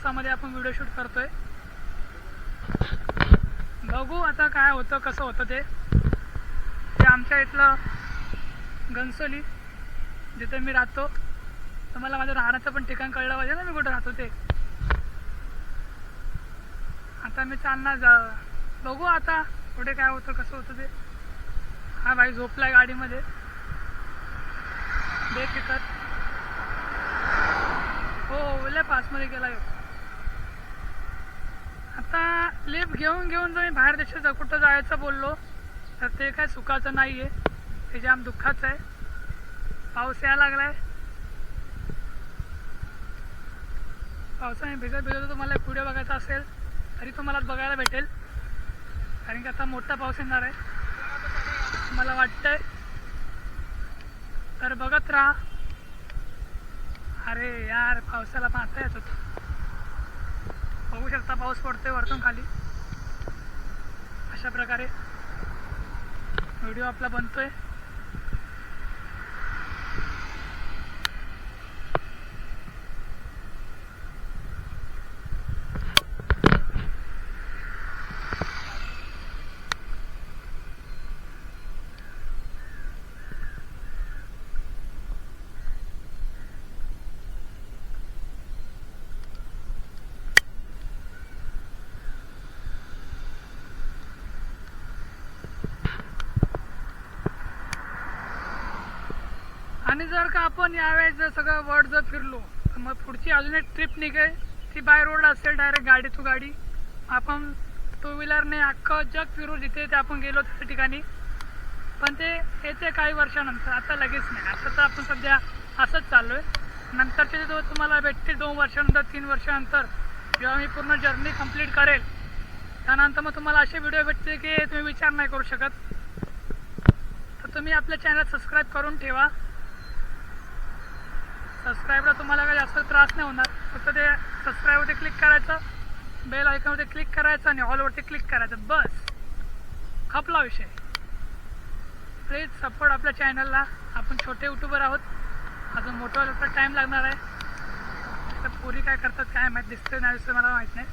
पावसामध्ये आपण video shoot करतोय। बघू आता काय होतं कसं होतं ते आमच्या इथलं घनसोली जिथे मी राहतो। तुम्हाला माझं राहण्याचं पण ठिकाण कळलं पाहिजे ना, मी कुठं राहतो ते। आता मी चालणार बघू आता पुढे काय होतं कसं होतं ते। हा भाई झोपलाय गाडीमध्ये बेफिकर। हो लय पासमध्ये गेला। आता लिफ्ट घेऊन जर मी बाहेर देशात कुठं जायचं बोललो तर ते काय सुखाचं नाही आहे, ते जाम दुःखाचं आहे। पाऊस यायला लागलाय, पावसाने भिजत तुम्हाला एक व्हिडिओ बघायचा असेल तरी तुम्हाला बघायला भेटेल, कारण की आता मोठा पाऊस येणार आहे मला वाटतंय, तर बघत राहा। अरे यार पावसाला पाहता येत होतं, बघू शकता पाऊस पडतोय वरतून खाली। अशा प्रकारे व्हिडिओ आपला बनतोय। आणि जर का आपण यावेळेस जर सगळं वर्ल्ड जर फिरलो तर मग पुढची अजून एक ट्रिप निघेल, ती बाय रोड असेल, डायरेक्ट गाडी टू गाडी। आपण टू व्हीलरने अख्खं जग फिरू जिथे ते आपण गेलो त्या ठिकाणी, पण ते येते काही वर्षानंतर, आता लगेच नाही। आता तर आपण सध्या असंच चाललो आहे। नंतरचे जो तुम्हाला भेटतील 2 वर्षानंतर 3 वर्षानंतर जेव्हा मी पूर्ण जर्नी कंप्लीट करेल त्यानंतर मग तुम्हाला असे व्हिडिओ भेटतील की तुम्ही विचार नाही करू शकत। तर तुम्ही आपल्या चॅनल सबस्क्राईब करून ठेवा। सबस्क्राईबला तुम्हाला काही जास्त त्रास नाही होणार, फक्त ते सबस्क्राईबवरती क्लिक करायचं, बेल आयकॉनवरती क्लिक करायचं आणि ऑलवरती क्लिक करायचं, बस खपला विषय। प्लीज सपोर्ट आपल्या चॅनलला, आपण छोटे यूट्यूबर आहोत, अजून मोठं व्हायला टाईम लागणार आहे। तर पुरी काय करतात काय माहीत, दिसते नाही दिसते मला माहीत नाही।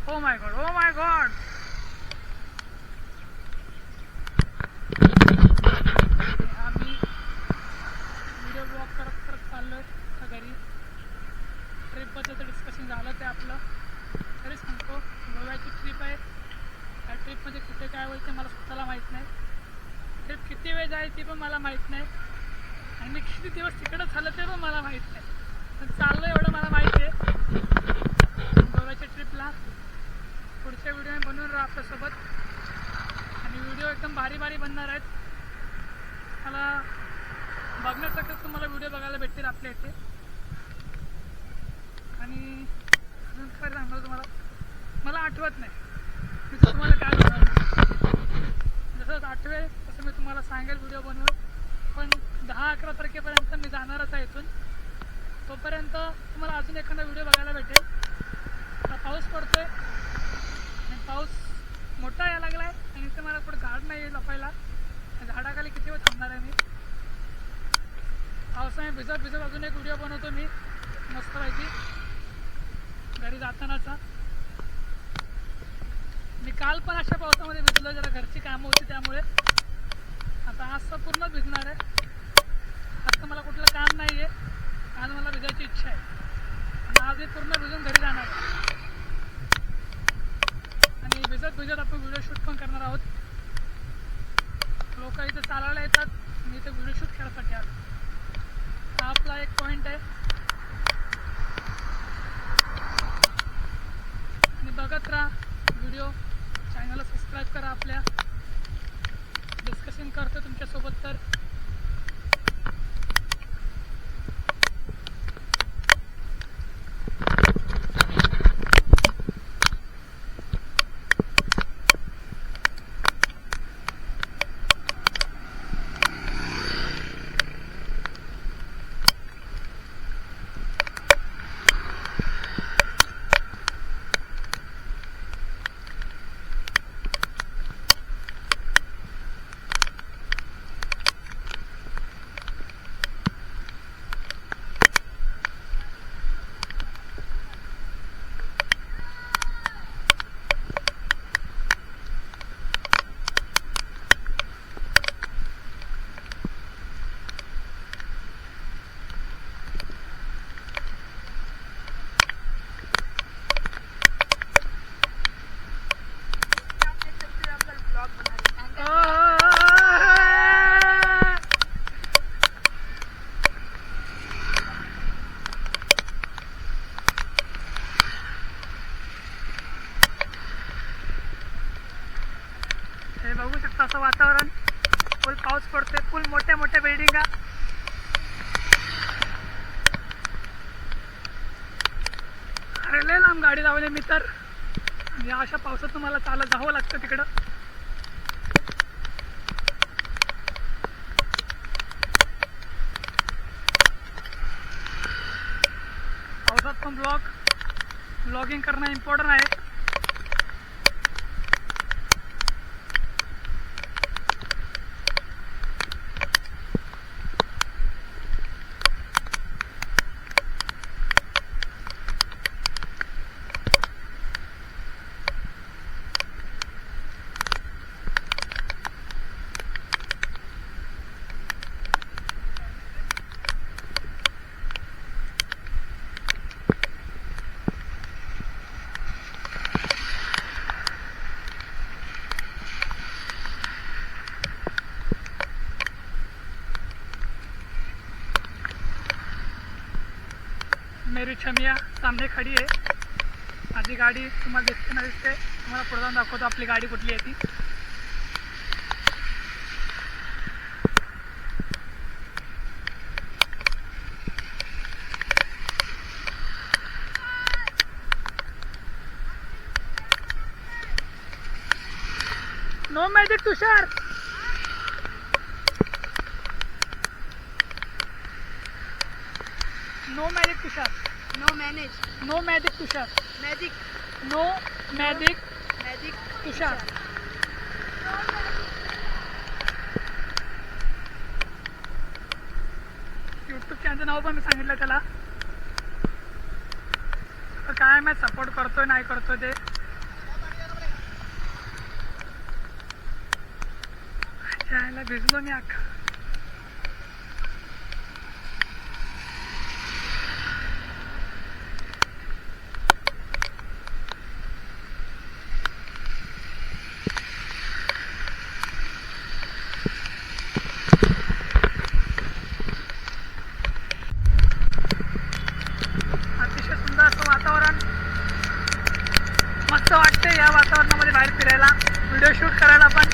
Oh my God, oh my God, आम्ही व्हिडिओ ब्लॉग करत चाललो आहे घरी। ट्रिपबद्दल डिस्कशन झालं ते आपलं, तरी सांगतो गोव्याची ट्रिप आहे। त्या ट्रिपमध्ये कुठे काय होईल ते मला स्वतःला माहीत नाही, ट्रिप किती वेळ जाईल ती पण मला माहीत नाही, आणि मी किती दिवस तिकडं झालं ते पण मला माहीत नाही, पण चाललं एवढं मला माहीत आहे गोव्याच्या ट्रिपला। पुढच्या व्हिडिओ बनवून राहा आपल्यासोबत, आणि व्हिडिओ एकदम भारी बनणार आहेत। मला बघण्यासारखं तुम्हाला व्हिडिओ बघायला भेटतील आपल्या इथे। आणि अजून खरं सांगतो तुम्हाला, मला आठवत नाही मी तुम्हाला काय बनवलं, जसं आठवेल तसं मी तुम्हाला सांगेल व्हिडिओ बनवून। पण 10-11 तारखेपर्यंत मी जाणारच आहे इथून, तोपर्यंत तुम्हाला अजून एखादा व्हिडिओ बघायला भेटेल। आता पाऊस पडतोय आणि पाऊस मोठा यायला लागला आहे, आणि इथे मला पुढे झाड नाही आहे लपायला, झाडाखाली किती वेळ थांबणार आहे मी। पावसाने भिजत अजून एक व्हिडिओ बनवतो मी मस्तपैकी घरी जातानाचा। मी काल पण अशा पावसामध्ये भिजलो, जरा घरची कामं होती त्यामुळे। आता आज तर पूर्ण भिजणार आहे, आज तर मला कुठलं काम नाही आहे, आज मला भिजायची इच्छा आहे, आणि आज मी पूर्ण भिजून घरी जाणार आहे। आणि भिजत आपण व्हिडिओ शूट पण करणार आहोत। लोक इथे चालायला येतात, मी इथे व्हिडिओ शूट करण्यासाठी आलो। हा आपला एक पॉईंट आहे, आणि बघत राहा व्हिडिओ, चॅनलला सबस्क्राईब करा आपल्या। डिस्कशन करतो तुमच्यासोबत तर असं वातावरण, फुल पाऊस पडतोय, फुल मोठ्या मोठ्या बिल्डिंगा. अरे लय लांब गाडी लावली मी तर. या अशा पावसात तुम्हाला चालत जावं लागतं तिकडं. पावसात पण ब्लॉगिंग करणं इम्पॉर्टंट आहे. मेरी छमिया सामने खडी आहे. माझी गाडी तुम्हाला दिसते ना दिसते. तुम्हाला पुढे जाऊन दाखवतो आपली गाडी कुठली आहे ती. नो मॅजिक तुषार. नो मॅजिक तुषार. नो मॅजिक तुषार. नो मॅजिक तुषार. यूट्यूब चॅनलचं नाव पण मी सांगितलं त्याला. तर काय मी सपोर्ट करतोय नाही करतोय ते. यायला भिजलो मी अख्खा. अतिशय सुंदर असं वातावरण. मस्त वाटते या वातावरणामध्ये बाहेर फिरायला, व्हिडिओ शूट करायला पण.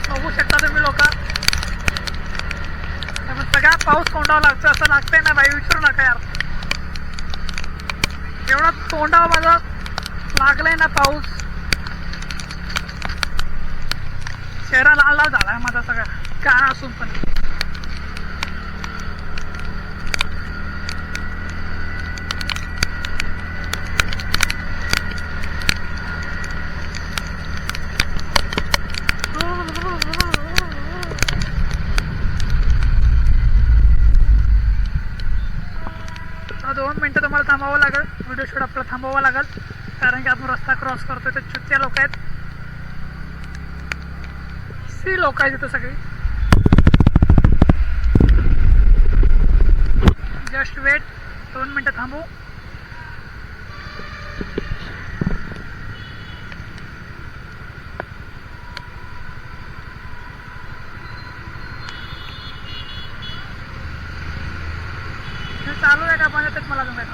बघू शकता तुम्ही लोक. सगळा पाऊस तोंडावा लागतो असं लागतंय ना बाई, विचारू नका यार. एवढा तोंडावा माझा लागलाय ना पाऊस. चेहरा लाल लाल झालाय माझा सगळा काय असून पण. आता 2 मिनिटं तुम्हाला थांबावं लागेल. व्हिडिओ शूट आपल्याला थांबावं लागेल कारण की आपण रस्ता क्रॉस करतोय. तर चुत्या लोक आहेत, सी लोक आहेत इथं सगळी. Just weight. 2 मिनिटं थांबू. चालू आहे का बंद मला तुम्ही